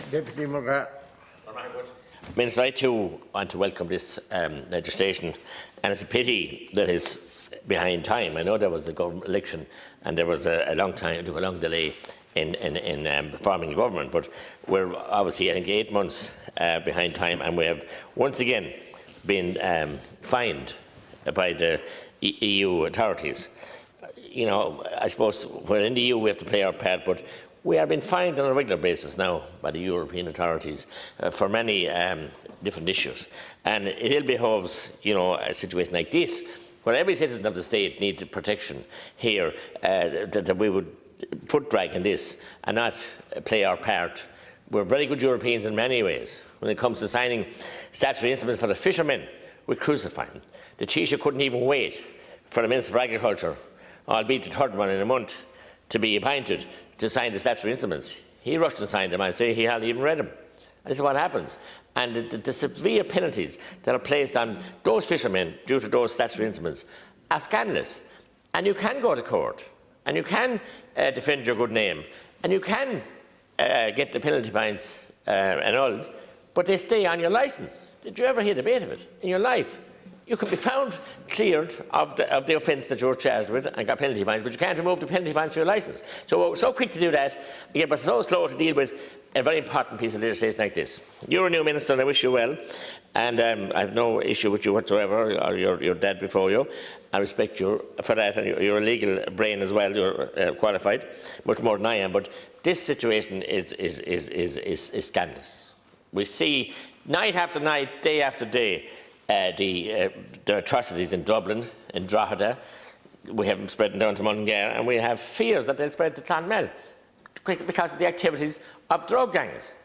Deputy McGrath. Minister, I too want to welcome this legislation, and it's a pity that it's behind time. I know there was the government election and there was a long delay in forming the government, but we're obviously, I think, 8 months behind time, and we have once again been fined by the EU authorities. You know, I suppose we're in the EU, we have to play our part, but we are being fined on a regular basis now by the European authorities for many different issues. And it ill behoves, you know, a situation like this, where every citizen of the state needs protection here, that we would foot drag in this and not play our part. We're very good Europeans in many ways. When it comes to signing statutory instruments for the fishermen, we crucify them. The Taoiseach couldn't even wait for the Minister for Agriculture, albeit the third one in a month, to be appointed to sign the statutory instruments. He rushed and signed them and said he hadn't even read them. And this is what happens. And the severe penalties that are placed on those fishermen due to those statutory instruments are scandalous. And you can go to court, and you can defend your good name, and you can get the penalty points annulled, but they stay on your licence. Did you ever hear the debate of it in your life? You can be found cleared of the offence that you're charged with and got penalty points, but you can't remove the penalty points from your licence. So we're so quick to do that, yet we're so slow to deal with a very important piece of legislation like this. You're a new minister, and I wish you well, and I have no issue with you whatsoever, or your dad before you. I respect you for that, and you're a legal brain as well. You're qualified, much more than I am. But this situation is scandalous. We see night after night, day after day, the atrocities in Dublin, in Drogheda. We have them spreading down to Mullingar, and we have fears that they'll spread to Clonmel because of the activities of drug gangs.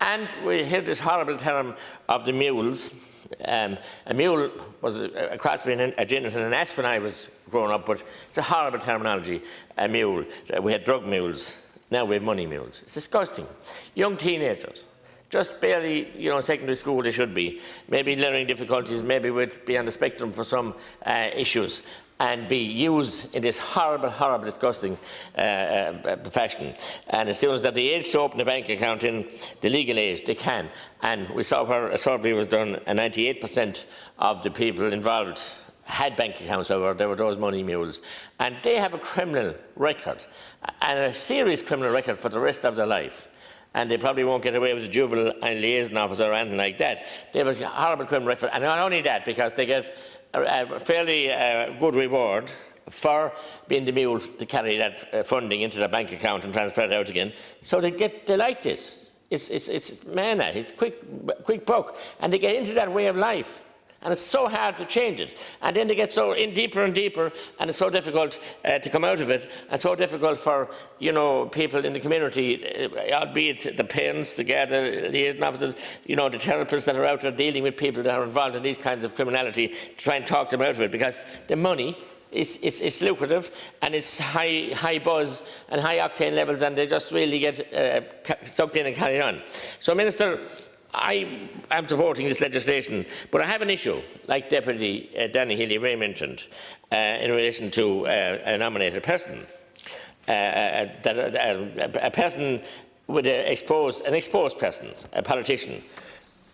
And we hear this horrible term of the mules. A mule was a cross between a gin and an ass when I was growing up, but it's a horrible terminology, a mule. We had drug mules, now we have money mules. It's disgusting. Young teenagers, just barely, you know, secondary school they should be, maybe learning difficulties, maybe would be on the spectrum for some issues, and be used in this horrible, horrible, disgusting fashion. And as soon as they're the age to open a bank account in the legal age, they can. And we saw where a survey was done, and 98% of the people involved had bank accounts, however, there were those money mules. And they have a criminal record, and a serious criminal record for the rest of their life. And they probably won't get away with a juvenile and liaison officer or anything like that. They have a horrible criminal record, and not only that, because they get a fairly good reward for being the mule to carry that funding into their bank account and transfer it out again. So they like this. It's manna, it's quick buck, and they get into that way of life. And it's so hard to change it. And then they get so in deeper and deeper, and it's so difficult to come out of it, and so difficult for, you know, people in the community, albeit the parents, the liaison officers, you know, the therapists that are out there dealing with people that are involved in these kinds of criminality, to try and talk them out of it, because the money is lucrative, and it's high buzz and high octane levels, and they just really get sucked in and carried on. So, Minister, I am supporting this legislation, but I have an issue, like Deputy Danny Healy-Rae mentioned, in relation to a nominated person. A person with an exposed person, a politician.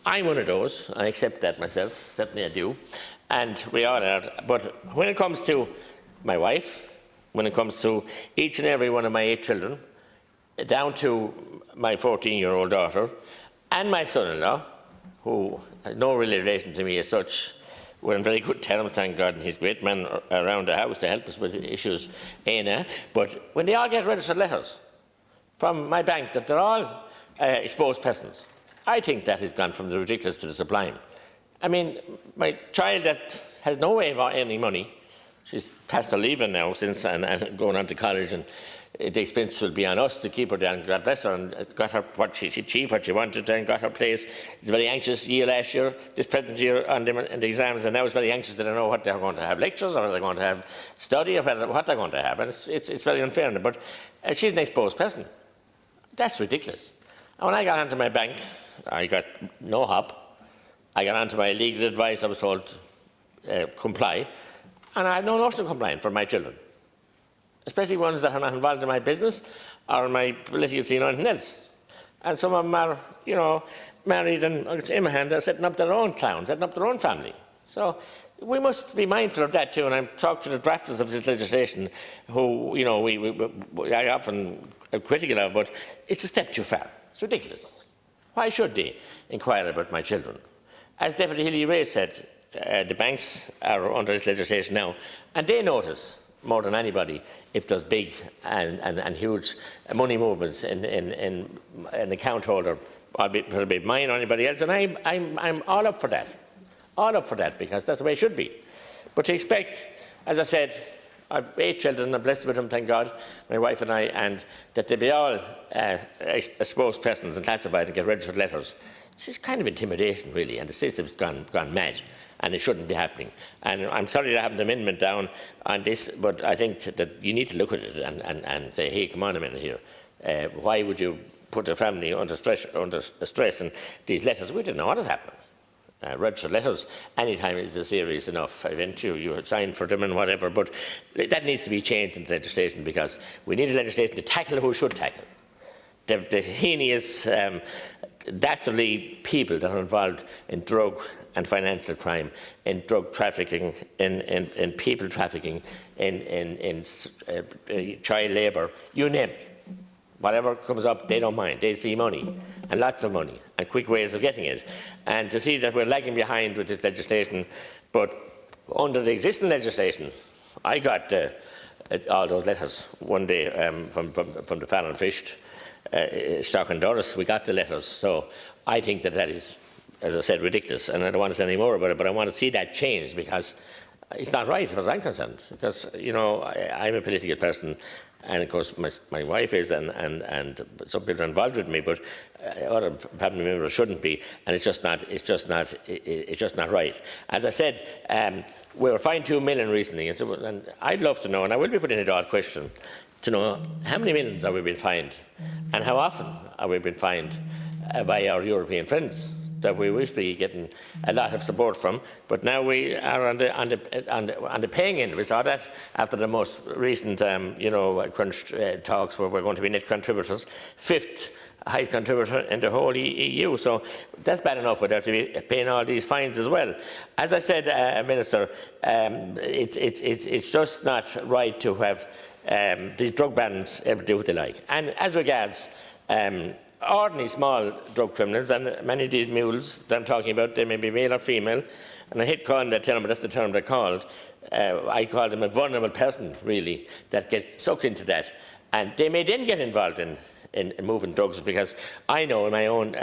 I'm one of those. I accept that myself. Certainly I do. And we all are. But when it comes to my wife, when it comes to each and every one of my 8 children, down to my 14-year-old daughter, and my son-in-law, who has no real relation to me as such, we're in very good terms, thank God, and he's a great man around the house to help us with issues, but when they all get registered letters from my bank that they're all exposed persons, I think that has gone from the ridiculous to the sublime. I mean, my child that has no way of earning money, she's past her leaving now since and going on to college, and the expense will be on us to keep her down. God bless her, and got her what she achieved, what she wanted, and got her place. It's a very anxious year last year, this present year on the exams, and now it's very anxious that I know what they're going to have, lectures, or they're going to have study, or what they're going to have, and it's very unfair. But she's an exposed person. That's ridiculous. And when I got onto my bank, I got no hop. I got onto my legal advice. I was told comply, and I have no notion of complying for my children, especially ones that are not involved in my business or in my political scene or anything else. and some of them are, you know, married and in my hand, they're setting up their own towns, setting up their own family. So we must be mindful of that too. And I've talked to the drafters of this legislation, who, you know, I often am critical of, but it's a step too far. It's ridiculous. Why should they inquire about my children? As Deputy Hilly-Ray said, the banks are under this legislation now, and they notice more than anybody if there's big and huge money movements in an account holder, albeit mine or anybody else, and I'm all up for that. All up for that, because that's the way it should be. But to expect, as I said, I've 8 children, I'm blessed with them, thank God, my wife and I, and that they be all spokespersons and classified and get registered letters. This is kind of intimidation, really, and the system's gone mad, and it shouldn't be happening. And I'm sorry to have an amendment down on this, but I think that you need to look at it and say, hey, come on a minute here. Why would you put a family under stress and these letters? We didn't know what has happened. Registered letters, any time is a serious enough event, you sign for them and whatever, but that needs to be changed in the legislation, because we need a legislation to tackle who should tackle. The heinous, dastardly people that are involved in drug and financial crime, in drug trafficking, in people trafficking, in child labour, you name it. Whatever comes up, they don't mind. They see money, and lots of money, and quick ways of getting it. And to see that we're lagging behind with this legislation, but under the existing legislation, I got all those letters one day from the Fallon Fish, Stock and Doris. We got the letters, so I think that is, as I said, ridiculous, and I don't want to say any more about it, but I want to see that change, because it's not right as far as I'm concerned. Because, you know, I'm a political person, and of course my wife is, and some people are involved with me, but other family members shouldn't be, and it's just not right. As I said, we were fined 2 million recently, and I'd love to know, and I will be putting it all question, to know how many millions are we being fined, and how often are we being fined by our European friends that we used to be getting a lot of support from, but now we are on the paying end. We saw that after the most recent, crunch talks, where we're going to be net contributors, 5th highest contributor in the whole EU. So that's bad enough without to be paying all these fines as well. As I said, Minister, it's just not right to have these drug bans able to do what they like. And as regards ordinary small drug criminals, and many of these mules that I'm talking about, they may be male or female, and I hate calling that term, but that's the term they're called. I call them a vulnerable person, really, that gets sucked into that. And they may then get involved in moving drugs, because I know in my own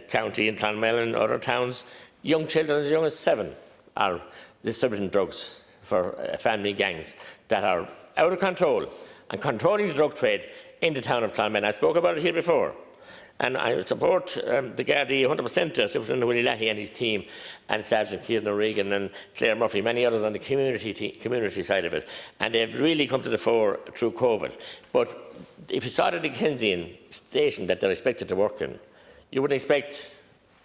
county, in Clonmel and other towns, young children as young as 7 are distributing drugs for family gangs that are out of control and controlling the drug trade in the town of Clonmel. I spoke about it here before. And I support the Gardaí 100%, Superintendent Willie Lahey and his team, and Sergeant Kieran O'Regan and Claire Murphy, many others on the community side of it. And they've really come to the fore through COVID. But if you saw the Dickensian station that they're expected to work in, you wouldn't expect,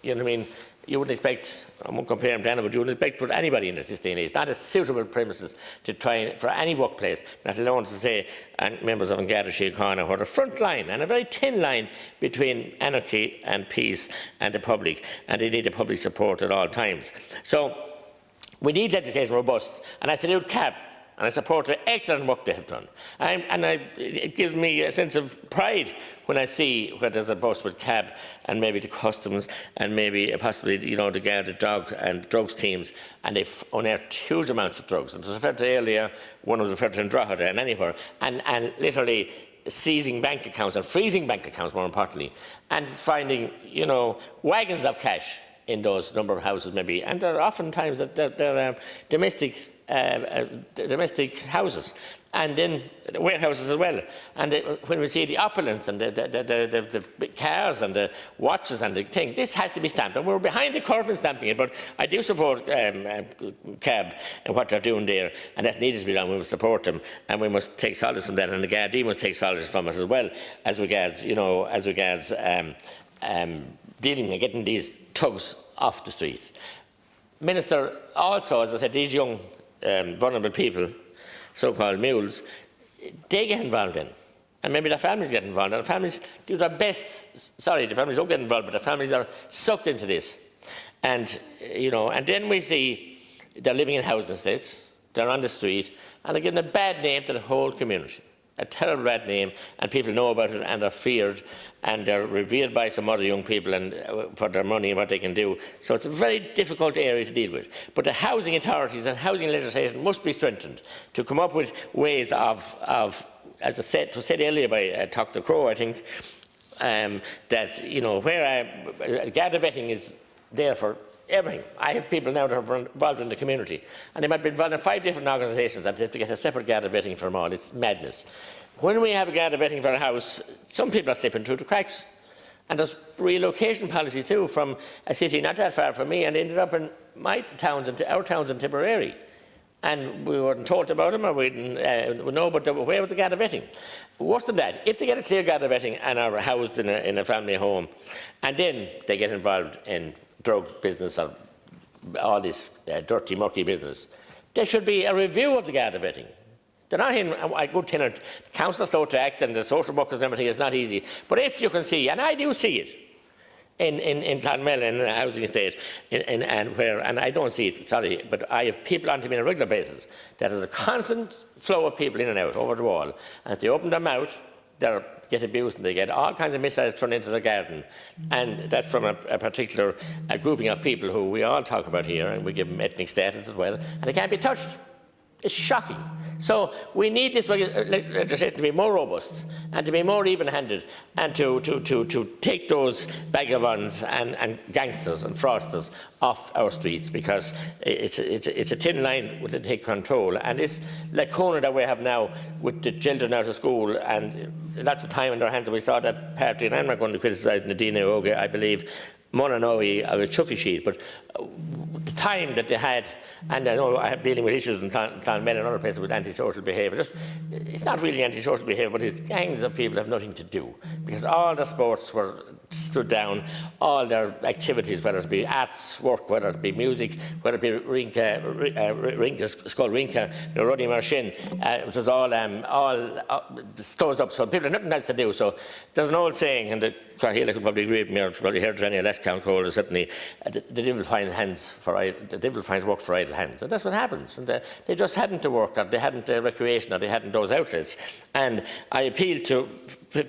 you know what I mean, you wouldn't expect, I won't compare them to anyone, but you wouldn't expect to put anybody in at this day and age. It's not a suitable premises to try for any workplace, not alone to say, and members of An Garda Síochána, who are the front line, and a very thin line between anarchy and peace and the public, and they need the public support at all times. So we need legislation robust, and I salute CAB, and I support the excellent work they have done. It gives me a sense of pride when I see where there's a bus with CAB and maybe the customs and maybe possibly, the Garda dog and drugs teams, and they've unearthed huge amounts of drugs. And as I referred to earlier, one was referred to in Drogheda and anywhere, and literally seizing bank accounts and freezing bank accounts, more importantly, and finding, wagons of cash in those number of houses maybe. And they're oftentimes they're domestic houses, and then warehouses as well. And when we see the opulence and the cars and the watches and the thing, this has to be stamped. And we're behind the curve in stamping it, but I do support CAB and what they're doing there, and that's needed to be done. We must support them, and we must take solace from that, and the Gardaí must take solace from us as well, as regards, dealing and getting these thugs off the streets. Minister, also, as I said, these young vulnerable people, so-called mules, they get involved in. And maybe the families get involved. And the families do their best. Sorry, the families don't get involved, but the families are sucked into this. And, and then we see they're living in housing estates, they're on the street, and they're getting a bad name to the whole community. A terrible bad name, and people know about it, and they're feared, and they're revered by some other young people and for their money and what they can do. So it's a very difficult area to deal with. But the housing authorities and housing legislation must be strengthened to come up with ways of as I said earlier by Dr. Crowe, I think, that, where gather vetting is there for everything. I have people now that are involved in the community, and they might be involved in 5 different organisations, and they have to get a separate gather vetting for them all. It's madness. When we have a gather vetting for a house, some people are slipping through the cracks. And there's relocation policy too from a city not that far from me, and ended up in our towns in Tipperary. And we weren't told about them, or we didn't know, but where was the gather vetting? Worse than that, if they get a clear gather vetting and are housed in a family home, and then they get involved in drug business or all this dirty, murky business, there should be a review of the gather vetting. They're not in a good tenant. The council is slow to act, and the social workers and everything is not easy. But if you can see, and I do see it, in Clonmel, in a housing estate, and I don't see it, sorry, but I have people onto me on a regular basis. There is a constant flow of people in and out over the wall, and if they open their mouth, they get abused, and they get all kinds of missiles thrown into the garden. And that's from a particular grouping of people who we all talk about here, and we give them ethnic status as well, and they can't be touched. It's shocking. So we need this legislation to be more robust and to be more even-handed, and to take those vagabonds and gangsters and fraudsters off our streets, because it's a thin line when they take control. And this lacuna that we have now with the children out of school and lots of time in their hands, and we saw that party, and I'm not going to criticise Nadine Oge, I believe, Monanoe or Chucky Sheet, but the time that they had, and I know I have dealing with issues in Clonmel and other places with antisocial behaviour. It's not really antisocial behaviour, but it's gangs of people have nothing to do, because all the sports were stood down, all their activities, whether it be arts work, whether it be music, whether it be Rinka, Skull Rinka, Roddy Marshin, it was all closed up, so people have nothing else to do. So there's an old saying, and the Crahila could probably agree with me, or probably heard it any less count cold, or certainly, the devil finds work for idle hands, and that's what happens. And they just hadn't the work, or they hadn't the recreation, or they hadn't those outlets. And I appeal to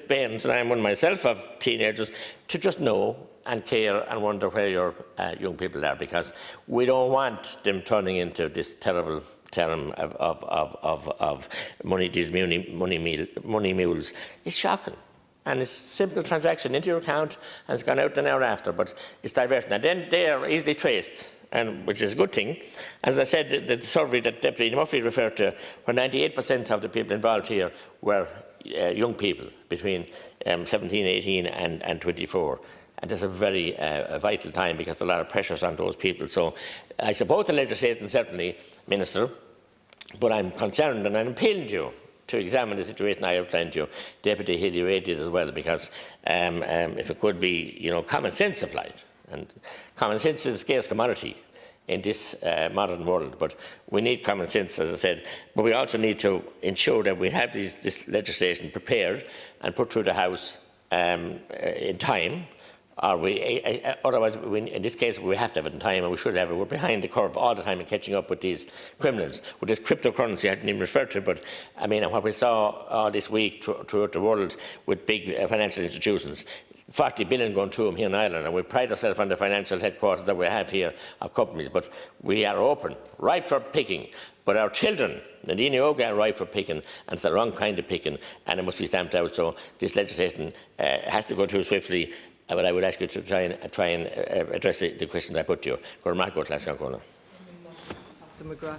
parents, and I'm one myself of teenagers, to just know and care and wonder where your young people are, because we don't want them turning into this terrible term of money, these money mules. It's shocking. And it's a simple transaction into your account, and it's gone out an hour after, but it's diversion. And then they are easily traced, and which is a good thing. As I said, the survey that Deputy Murphy referred to, where 98% of the people involved here were young people between 17, 18 and 24. And that's a very vital time, because there's a lot of pressures on those people. So I support the legislation, certainly, Minister, but I'm concerned, and I'm appealing to you to examine the situation I outlined to you. Deputy Hilly did as well, because if it could be, common sense applied. And common sense is a scarce commodity in this modern world, but we need common sense, as I said. But we also need to ensure that we have this legislation prepared and put through the House in time. Otherwise, in this case, we have to have it in time, and we should have it. We're behind the curve all the time in catching up with these criminals. With this cryptocurrency, I didn't even refer to it, but I mean, what we saw this week throughout the world with big financial institutions, 40 billion going through them here in Ireland, and we pride ourselves on the financial headquarters that we have here of companies, but we are open, ripe for picking. But our children, Nadine Oga, are ripe for picking, and it's the wrong kind of picking, and it must be stamped out. So this legislation has to go through swiftly. But I would ask you to try and address the questions I put to you. Mattie McGrath.